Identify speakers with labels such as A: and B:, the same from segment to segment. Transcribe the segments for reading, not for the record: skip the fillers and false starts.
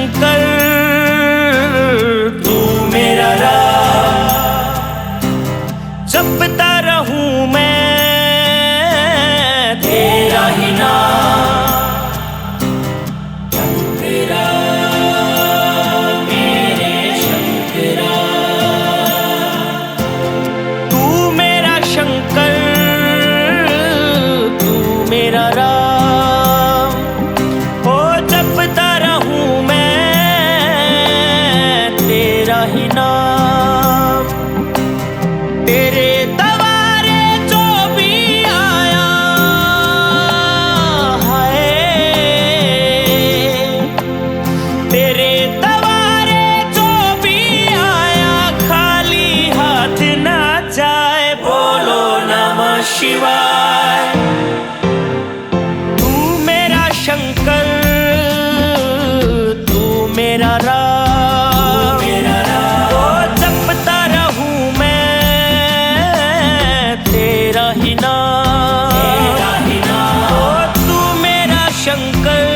A: शंकर तू मेरा राम, जपता रहूं मैं तेरा ही नाम। शंकरा मेरे शंकरा, तू मेरा शंकर तू मेरा राम, ओ जपता रहूं मैं तेरा ही नाम। तेरे दवारे जो भी आया है, तेरे दवारे जो भी आया खाली हाथ ना जाए, बोलो नमः शिवाय। तू मेरा शंकर तू मेरा राम, ओ जपता रहूं मैं तेरा ही नाम। ओ तू मेरा शंकर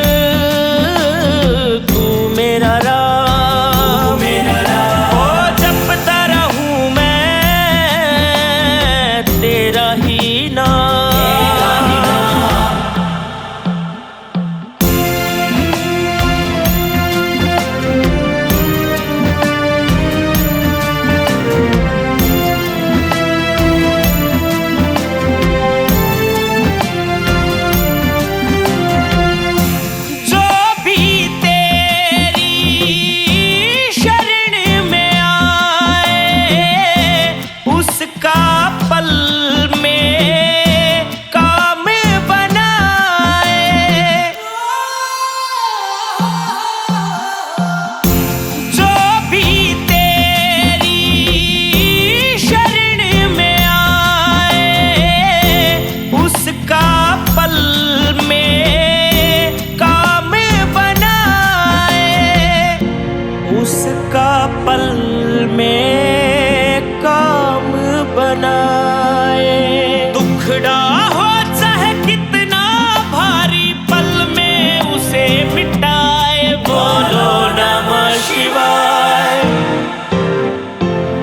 A: तू मेरा राम, ओ जपता रहूं मैं तेरा ही नाम। जो भी तेरी शरण में आए, उसका पल में काम बनाए। जो भी तेरी शरण में आए, उसका पल में काम बनाए, उसका पल में काम बनाए। दुखड़ा हो चाहे कितना भारी, पल में उसे मिटाए, बोलो नमः शिवाय।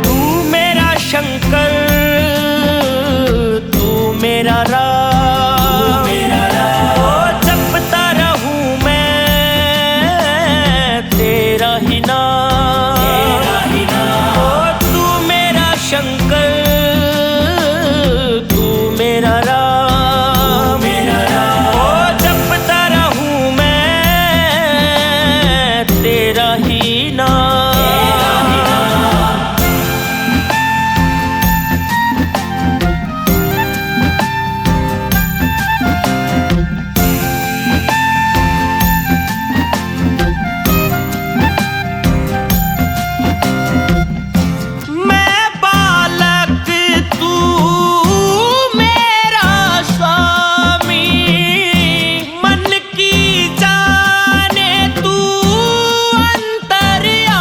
A: तू मेरा शंकर तू मेरा राम, ओ जपता रहूं मैं तेरा ही नाम। ओ तू मेरा शंकर तू मेरा राम, ओ जपता रहूं मैं तेरा ही नाम। मैं बालक तू मेरा स्वामी, मन की जाने तू अंतर्यामी।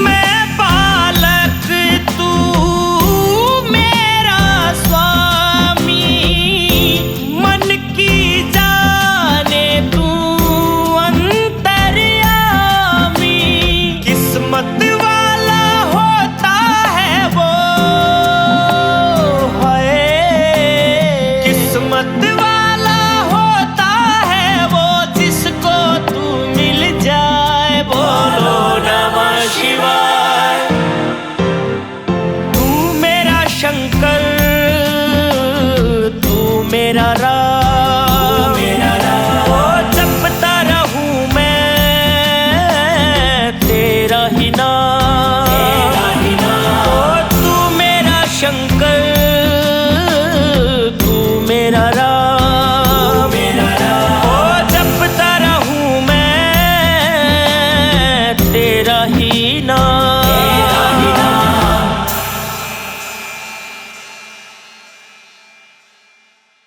A: मैं बालक तू मेरा स्वामी, मन की जाने तू अंतर्यामी। किस्मत वाला होता है वो है, किस्मत वाला होता है वो जिसको तू मिल जाए, बोलो नमः शिवाय। तू मेरा शंकर तू मेरा राम, ओ जपता रहूं मैं तेरा ही नाम। ओ तू मेरा शंकर तू मेरा राम, ओ जपता रहूं मैं तेरा ही नाम।